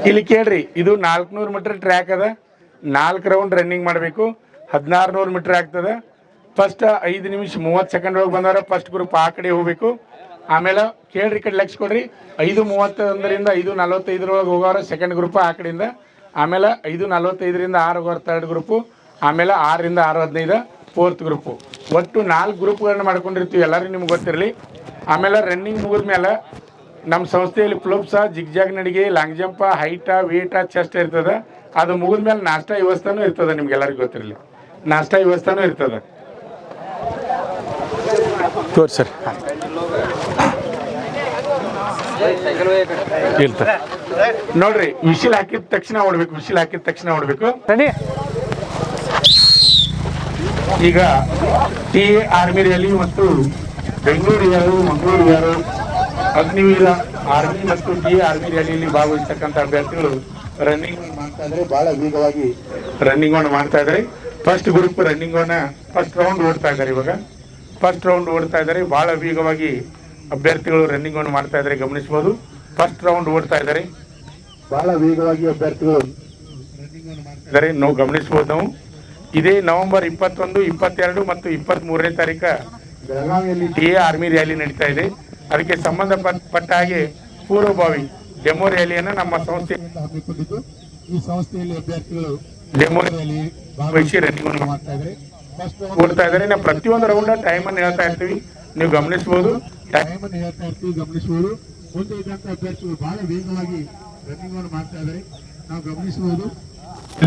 ಇಲ್ಲಿ ಕೇಳ್ರಿ, ಇದು 400 ಮೀಟರ್ ಟ್ರ್ಯಾಕ್ ಅದ. 4 ರೌಂಡ್ ರನ್ನಿಂಗ್ ಮಾಡಬೇಕು. 1600 ಮೀಟರ್ ಆಗ್ತದೆ. ಫಸ್ಟ್ 5 ನಿಮಿಷ 30 ಸೆಕೆಂಡ್ ಒಳಗೆ ಬಂದವರ ಫಸ್ಟ್ ಗ್ರೂಪ್ ಆ ಕಡೆ ಹೋಗ್ಬೇಕು. ಆಮೇಲೆ ಕೇಳ್ರಿ, ಕಡೆ ಲಕ್ಷ ಕೊಡ್ರಿ. 5:31ರಿಂದ 5:45 ಹೋಗೋರು ಸೆಕೆಂಡ್ ಗ್ರೂಪ್ ಆ ಕಡೆಯಿಂದ. ಆಮೇಲೆ 5:45ರಿಂದ 6 ಹೋಗೋರು ಥರ್ಡ್ ಗ್ರೂಪು. ಆಮೇಲೆ 6ರಿಂದ 6:15 ಫೋರ್ತ್ ಗ್ರೂಪು. ಒಟ್ಟು 4 ಗ್ರೂಪ್ಗಳನ್ನ ಮಾಡ್ಕೊಂಡಿರ್ತೀವಿ, ಎಲ್ಲರಿಗೂ ನಿಮ್ಗೆ ಗೊತ್ತಿರಲಿ. ಆಮೇಲೆ ರನ್ನಿಂಗ್ ಮುಗಿದ ಮೇಲೆ ನಮ್ಮ ಸಂಸ್ಥೆಯಲ್ಲಿ ಫ್ಲೋಪ್ಸ, ಜಿಗ್ಜಾಗ್ ನಡಿಗೆ, ಲಾಂಗ್ ಜಂಪ, ಹೈಟ, ವೇಟ, ಚೆಸ್ಟ್ ಇರ್ತದೆ. ಅದು ಮುಗಿದ ಮೇಲೆ ನಾಷ್ಟಾ ವ್ಯವಸ್ಥೆನೂ ಇರ್ತದೆ. ನಿಮ್ಗೆಲ್ಲರಿಗೂ ಗೊತ್ತಿರಲಿ, ನಾಷ್ಟಾ ವ್ಯವಸ್ಥೆನೂ ಇರ್ತದೆ. ತೋರಿ ಸರ್, ಇರ್ತದೆ ನೋಡ್ರಿ. ವಿಶಿಲ್ ಹಾಕಿದ ತಕ್ಷಣ ಓಡ್ಬೇಕು. ವಿಶಿಲ್ ಹಾಕಿದ ತಕ್ಷಣ ಓಡ್ಬೇಕು. ಈಗ ಟಿ ಆರ್ಮಿ ರ್ಯಾಲಿ ಮತ್ತು ಬೆಂಗಳೂರು ಯಾರು, ಮಂಗಳೂರು ಯಾರು, ಅಗ್ನಿವೀರ ಆರ್ಮಿ ಮತ್ತು ಟಿ ಆರ್ಮಿ ರ್ಯಾಲಿಯಲ್ಲಿ ಭಾಗವಹಿಸ್ತಕ್ಕಂಥ ಅಭ್ಯರ್ಥಿಗಳು ರನ್ನಿಂಗ್ ಮಾಡ್ತಾ ಇದ್ದಾರೆ. ಬಹಳ ವೇಗವಾಗಿ ರನ್ನಿಂಗ್ ಅನ್ನು ಮಾಡ್ತಾ ಇದ್ದಾರೆ. First group running first round ಓಡ್ತಾ ಇದ್ದಾರೆ. ಇವಾಗ ಫಸ್ಟ್ ರೌಂಡ್ ಓಡ್ತಾ ಇದ್ದಾರೆ. ಬಹಳ ವೇಗವಾಗಿ ಅಭ್ಯರ್ಥಿಗಳು ರನ್ನಿಂಗ್ ಅನ್ನು ಮಾಡ್ತಾ ಇದ್ದಾರೆ, ಗಮನಿಸಬಹುದು. ಫಸ್ಟ್ ರೌಂಡ್ ಓಡ್ತಾ ಇದ್ದಾರೆ. ಬಹಳ ವೇಗವಾಗಿ ಅಭ್ಯರ್ಥಿಗಳು ರನ್ನಿಂಗ್ ಅನ್ನು ಮಾಡ್ತಾ ಇದ್ದಾರೆ, ನಾವು ಗಮನಿಸಬಹುದು. ನಾವು ಇದೇ ನವೆಂಬರ್ 21, 22 ಮತ್ತು 23ನೇ ತಾರೀಕು ಬೆಳಗಾವಿಯಲ್ಲಿ ಟಿ ಆರ್ಮಿ ರ್ಯಾಲಿ ನಡೀತಾ ಇದೆ. ಅದಕ್ಕೆ ಸಂಬಂಧಪಟ್ಟ ಹಾಗೆ ಪೂರ್ವಭಾವಿ ಡೆಮೋ ರ್ಯಾಲಿಯನ್ನು ನಮ್ಮ ಸಂಸ್ಥೆಯಿಂದ ಹಮ್ಮಿಕೊಂಡಿದ್ದು, ಈ ಸಂಸ್ಥೆಯಲ್ಲಿ ಅಭ್ಯರ್ಥಿಗಳು ಡೆಮೋ ರ್ಯಾಲಿ ಭಾಗವಹಿಸಿ ರನ್ನಿಂಗ್ ಅನ್ನು ಮಾಡ್ತಾ ಇದ್ದಾರೆ, ಓಡ್ತಾ ಇದ್ದಾರೆ. ನಾವು ಪ್ರತಿಯೊಂದು ರೌಂಡ್ ಟೈಮ್ ಅನ್ನು ಹೇಳ್ತಾ ಇರ್ತೀವಿ, ನೀವು ಗಮನಿಸಬಹುದು. ಟೈಮ್ ಅನ್ನು ಹೇಳ್ತಾ ಇರ್ತೀವಿ, ಗಮನಿಸಬಹುದು. ಮುಂದೆ ಇದ್ದಂತ ಅಭ್ಯರ್ಥಿಗಳು ಬಹಳ ವೇಗವಾಗಿ ರನ್ನಿಂಗ್ ಅನ್ನು ಮಾಡ್ತಾ ಇದ್ದಾರೆ, ನಾವು ಗಮನಿಸಬಹುದು.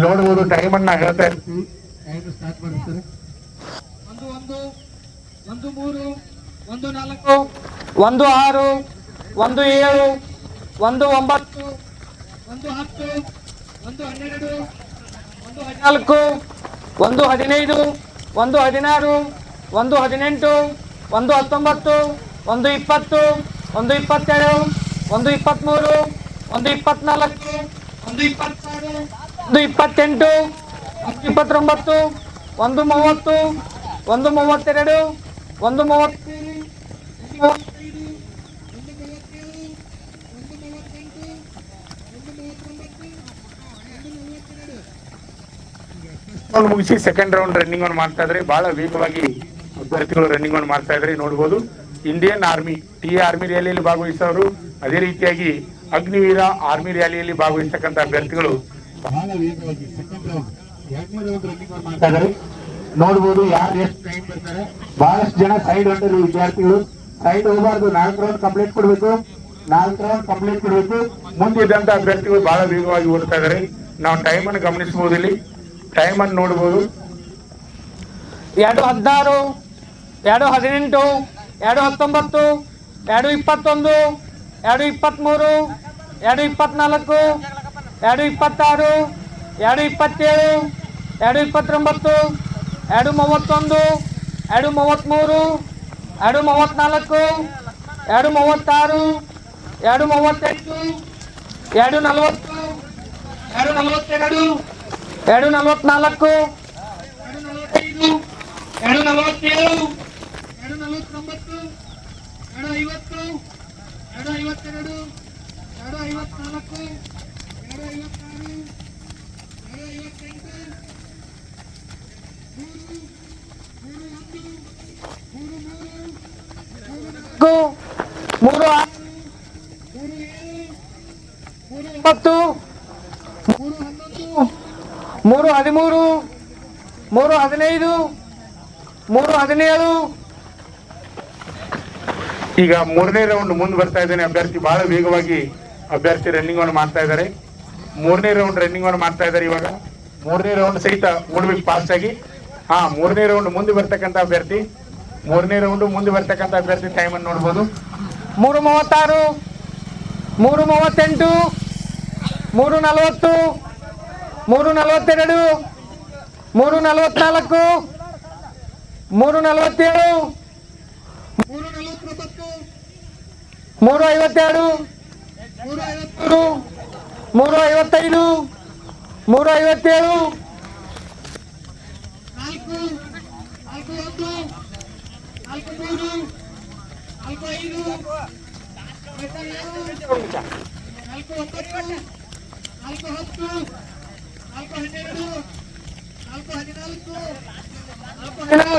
ನೋಡಬಹುದು, ಟೈಮ್ ಅನ್ನು ಹೇಳ್ತಾ ಇರ್ತೀವಿ. ಟೈಮ್ ಸ್ಟಾರ್ಟ್ ಮಾಡ್ತಾರೆ. 1 1 1 3 1 4 1 6 1 7 1 9 1 10 1 12 1 14 1 15 1 16 1 17 1 19 1 20 1 22 1 23 1 24 1 26 1 28 1 29 1 30 1 32 1 33 ಮುಗಿಸಿ ಸೆಕೆಂಡ್ ರೌಂಡ್ ರನ್ನಿಂಗ್ ಅನ್ನು ಮಾಡ್ತಾ ಇದ್ದಾರೆ. ಬಹಳ ವೇಗವಾಗಿ ಅಭ್ಯರ್ಥಿಗಳು ರನ್ನಿಂಗ್ ಅನ್ನು ಮಾಡ್ತಾ ಇದ್ದಾರೆ, ನೋಡಬಹುದು. ಇಂಡಿಯನ್ ಆರ್ಮಿ ಟಿ ಆರ್ಮಿ ರ್ಯಾಲಿಯಲ್ಲಿ ಭಾಗವಹಿಸೋರು, ಅದೇ ರೀತಿಯಾಗಿ ಅಗ್ನಿವೀರ ಆರ್ಮಿ ರ್ಯಾಲಿಯಲ್ಲಿ ಭಾಗವಹಿಸತಕ್ಕಂಥ ಅಭ್ಯರ್ಥಿಗಳು ಬಹಳ ವೇಗವಾಗಿ ಸೆಕೆಂಡ್ ರೌಂಡ್ 2ನೇ ರೌಂಡ್ ರನ್ನಿಂಗ್ ಅನ್ನು ಮಾಡ್ತಾ ಇದ್ದಾರೆ, ನೋಡಬಹುದು. ಯಾರು ಎಷ್ಟು ಟೈಮ್ ಬರ್ತಾರೆ. ಬಹಳಷ್ಟು ಜನ ಸೈಡ್ ಹೊಂಟರು ವಿದ್ಯಾರ್ಥಿಗಳು. ಸೈಡ್ ಹೋಗಬಾರ್ದು, 4 ರೌಂಡ್ ಕಂಪ್ಲೀಟ್ ಕೊಡಬೇಕು. 4 ರೌಂಡ್ ಕಂಪ್ಲೀಟ್ ಕೊಡಬೇಕು. ಮುಂದಿದ್ದಂತ ಅಭ್ಯರ್ಥಿಗಳು ಬಹಳ ವೇಗವಾಗಿ ಓಡ್ತಾ ಇದ್ದಾರೆ. ನಾವು ಟೈಮ್ ಅನ್ನು ಗಮನಿಸಬಹುದು. ಇಲ್ಲಿ ಟೈಮ್ ಅನ್ನು ನೋಡಬಹುದು. 2:16 2:18 2:19 2:21 2:23 2:24 2:26 2:27 2:29 2:31 2:33 2:34 2:36 2:38 2:40 2:42 2:44 2:45 2:47 2:49 2:50 2:52 2:54 2:56 2:58 ಈಗ 3ನೇ ರೌಂಡ್ ಮುಂದೆ ಬರ್ತಾ ಇದ್ದಾನೆ ಅಭ್ಯರ್ಥಿ. ಬಹಳ ವೇಗವಾಗಿ ಅಭ್ಯರ್ಥಿ ರನ್ನಿಂಗ್ ಅನ್ನು ಮಾಡ್ತಾ ಇದ್ದಾರೆ. 3ನೇ ರೌಂಡ್ ರನ್ನಿಂಗ್ ಅನ್ನು ಮಾಡ್ತಾ ಇದ್ದಾರೆ. ಇವಾಗ 3ನೇ ರೌಂಡ್ ಸಹಿತ ಓಡ್ಬೇಕು ಫಾಸ್ಟ್ ಆಗಿ. 3ನೇ ರೌಂಡ್ ಮುಂದೆ ಬರ್ತಕ್ಕಂಥ ಅಭ್ಯರ್ಥಿ 3ನೇ ರೌಂಡ್ ಮುಂದೆ ಬರ್ತಕ್ಕಂಥ ಅಭ್ಯರ್ಥಿ ಟೈಮ್ ಅನ್ನು ನೋಡಬಹುದು. 3:36 3:38 3:40 3:42 3:44 3:47 3:52 3:55 3:57 4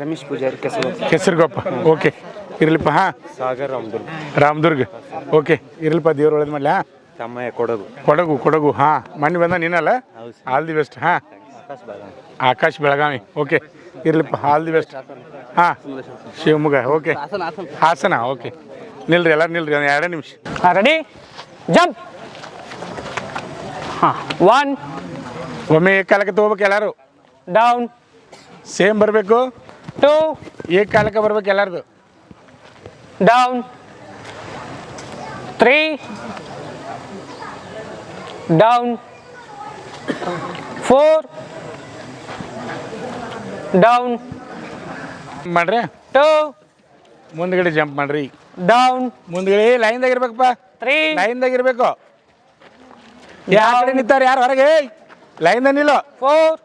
ರಮೇಶ್ ಪೂಜಾರಿ ಕೆಸರುಗೊಪ್ಪ. ಓಕೆ ಇರ್ಲಿಪ್ಪ. ಹಾಂ ಸಾಗರ್ ರಾಮದುರ್ಗ. ಓಕೆ ಇರ್ಲಿಪ್ಪ, ದೇವ್ರ ಒಳ್ಳೇದು ಮಾಡಲಿ. ಹಾಂ ತಮ್ಮಯ್ಯ ಕೊಡಗು. ಕೊಡಗು. ಹಾಂ ಮಣ್ಣು ಬಂದ ನೀನಲ್ಲ. All the best. ಹಾಂ ಆಕಾಶ್ ಬೆಳಗಾವಿ. ಓಕೆ ಇರ್ಲಿಪ್ಪ, ಆಲ್ ದಿ ಬೆಸ್ಟ್. ಹಾಂ ಶಿವಮೊಗ್ಗ. ಓಕೆ ಹಾಸನ. ಓಕೆ ನಿಲ್ರಿ, ಎಲ್ಲರೂ ನಿಲ್ರಿ, ಒಂದು 2 ನಿಮಿಷ. ಹಾಂ ರೆಡಿ ಜಂಪ್. ಹಾಂ 1 ಒಮ್ಮೆ ಕಾಲಕ್ಕೆ ತೊಗೋಬೇಕು ಎಲ್ಲರೂ. ಡೌನ್. ಸೇಮ್ ಬರಬೇಕು. 2 ಕಾಲಕ್ಕೆ ಬರ್ಬೇಕು ಎಲ್ಲರದು. ಡೌನ್. 3 ಡೌನ್. 4 ಡೌನ್. ಮಾಡ್ರಿ. 2 ಮುಂದ್ಗಡೆ ಜಂಪ್ ಮಾಡ್ರಿ. ಡೌನ್. ಮುಂದ್ಗಡೆ ಲೈನ್ದಾಗ ಇರ್ಬೇಕಪ್ಪ. 3 ಲೈನ್ದಾಗ ಇರಬೇಕು. ಯಾರ ಕಡೆ ನಿಂತಾರ, ಯಾರು ಹೊರಗೆ ಲೈನ್ದಾಗ ನಿಲ್ಲೋ. 4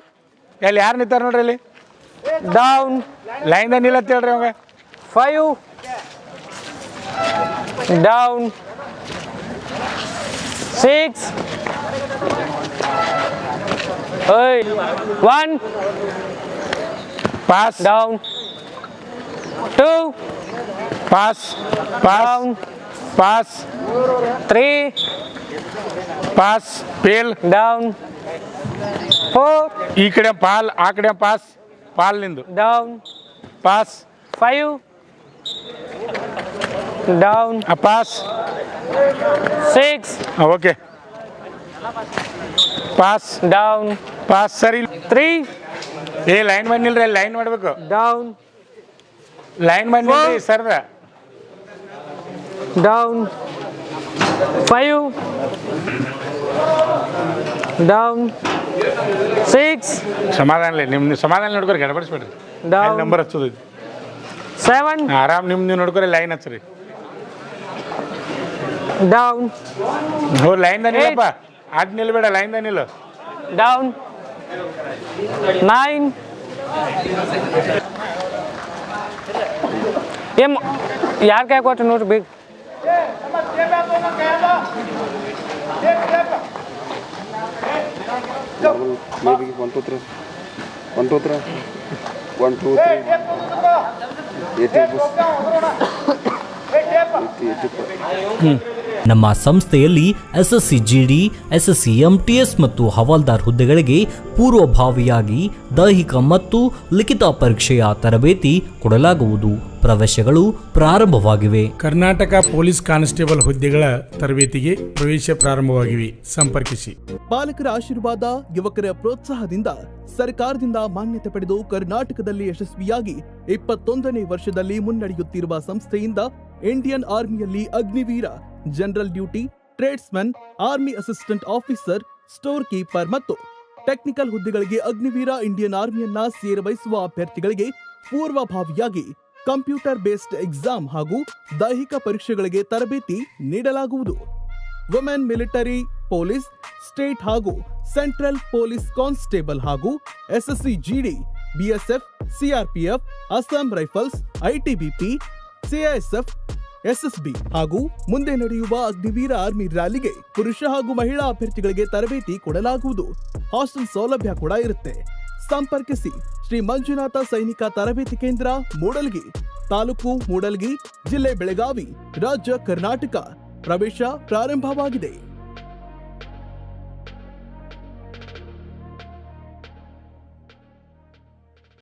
ಎಲ್ಲಿ ಯಾರು ನಿಂತಾರ ನೋಡ್ರಿ ಇಲ್ಲಿ. ಡೌನ್. ಲೈನ್ದಾಗ ನಿಲ್ಲತ್ತ ಹೇಳ್ರಿ ಅವಾಗ. 5 down. 6 1 pass. Down. 2 pass. Down. Pass. 3 pass. ಪೇಲ್. ಡೌನ್. 4 ಈ ಕಡೆ ಪಾಲ್, ಆ ಕಡೆ ಪಾಸ್. ಪಾಲ್ ನಿಂದು down. Pass. 5 down. Pass. 6 okay pass. Down. Pass. ಸರಿ. 3 ಲೈನ್ ಮಾಡಿ ನಿಲ್ರಿ, ಅಲ್ಲಿ ಲೈನ್ ಮಾಡಬೇಕು. ಡೌನ್. ಲೈನ್ ಮಾಡಿ ನಿಲ್ರಿ ಸರ್ದ. ಡೌನ್. 5 ಡೌನ್. 6 ಸಮಾಧಾನ ನಿಮ್ಮ ಸಮಾಧಾನ ನೋಡ್ಕೊರಿ, ಗಡಬಡಿಸ್ಬೇಡ್ರಿ. ಡೌನ್. ನಂಬರ್ ಹಚ್ಚೋದು 7 ಆರಾಮ್ ನೀವು ನೋಡ್ಕೊರಿ, ಲೈನ್ ಹಚ್ಚ್ರಿ. ಡೌನ್. ಲೈನ್ದಾಗ ನಿಲ್ಲಪ್ಪ, ಅಡ್ ನಿಲ್ಬೇಡ, ಲೈನ್ದಾಗ ನಿಲ್ಲು. ಡೌನ್. 9 ಯಾರು ಕೈ ಕೊಟ್ಟು ನೋಡ್ರಿ ಬೇಗ. maybe 1 2 3 1 2 3 1 2 3 ನಮ್ಮ ಸಂಸ್ಥೆಯಲ್ಲಿ ಎಸ್ಎಸ್ಸಿ ಜಿಡಿ, ಎಸ್ಎಸ್ಸಿ ಎಂಟಿಎಸ್ ಮತ್ತು ಹವಾಲ್ದಾರ್ ಹುದ್ದೆಗಳಿಗೆ ಪೂರ್ವಭಾವಿಯಾಗಿ ದೈಹಿಕ ಮತ್ತು ಲಿಖಿತ ಪರೀಕ್ಷೆಯ ತರಬೇತಿ ಕೊಡಲಾಗುವುದು. ಪ್ರವೇಶಗಳು ಪ್ರಾರಂಭವಾಗಿವೆ. ಕರ್ನಾಟಕ ಪೊಲೀಸ್ ಕಾನ್ಸ್ಟೇಬಲ್ ಹುದ್ದೆಗಳ ತರಬೇತಿಗೆ ಪ್ರವೇಶ ಪ್ರಾರಂಭವಾಗಿವೆ. ಸಂಪರ್ಕಿಸಿ. ಪಾಲಕರ ಆಶೀರ್ವಾದ, ಯುವಕರ ಪ್ರೋತ್ಸಾಹದಿಂದ ಸರ್ಕಾರದಿಂದ ಮಾನ್ಯತೆ ಪಡೆದು ಕರ್ನಾಟಕದಲ್ಲಿ ಯಶಸ್ವಿಯಾಗಿ 21ನೇ ವರ್ಷದಲ್ಲಿ ಮುನ್ನಡೆಯುತ್ತಿರುವ ಸಂಸ್ಥೆಯಿಂದ ಇಂಡಿಯನ್ ಆರ್ಮಿಯಲ್ಲಿ Agniveer, general duty, tradesman, army assistant officer, store keeper ಮತ್ತು ಟೆಕ್ನಿಕಲ್ ಹುದ್ದೆಗಳಿಗೆ ಅಗ್ನಿವೀರ ಇಂಡಿಯನ್ ಆರ್ಮಿಯನ್ನ ಸೇರಬಯಸುವ ಅಭ್ಯರ್ಥಿಗಳಿಗೆ ಪೂರ್ವಭಾವಿಯಾಗಿ ಕಂಪ್ಯೂಟರ್ ಬೇಸ್ಡ್ ಎಕ್ಸಾಮ್ ಹಾಗೂ ದೈಹಿಕ ಪರೀಕ್ಷೆಗಳಿಗೆ ತರಬೇತಿ ನೀಡಲಾಗುವುದು. ವುಮೆನ್ ಮಿಲಿಟರಿ, ಪೊಲೀಸ್, ಸ್ಟೇಟ್ ಹಾಗೂ ಸೆಂಟ್ರಲ್ ಪೊಲೀಸ್ ಕಾನ್ಸ್ಟೇಬಲ್ ಹಾಗೂ SSC GD, BSF, CRPF, Assam rifles, ITBP, CISF, SSB ಹಾಗೂ ಮುಂದೆ ನಡೆಯುವ ಅಗ್ನಿವೀರ ಆರ್ಮಿ ರ್ಯಾಲಿಗೆ ಪುರುಷ ಹಾಗೂ ಮಹಿಳಾ ಅಭ್ಯರ್ಥಿಗಳಿಗೆ ತರಬೇತಿ ಕೊಡಲಾಗುವುದು. ಹಾಸ್ಟೆಲ್ ಸೌಲಭ್ಯ ಕೂಡ ಇರುತ್ತೆ. ಸಂಪರ್ಕಿಸಿ ಶ್ರೀ ಮಂಜುನಾಥ ಸೈನಿಕ ತರಬೇತಿ ಕೇಂದ್ರ, ಮೂಡಲ್ಗಿ, ತಾಲೂಕು ಮೂಡಲ್ಗಿ, ಜಿಲ್ಲೆ ಬೆಳಗಾವಿ, ರಾಜ್ಯ ಕರ್ನಾಟಕ. ಪ್ರವೇಶ ಪ್ರಾರಂಭವಾಗಿದೆ.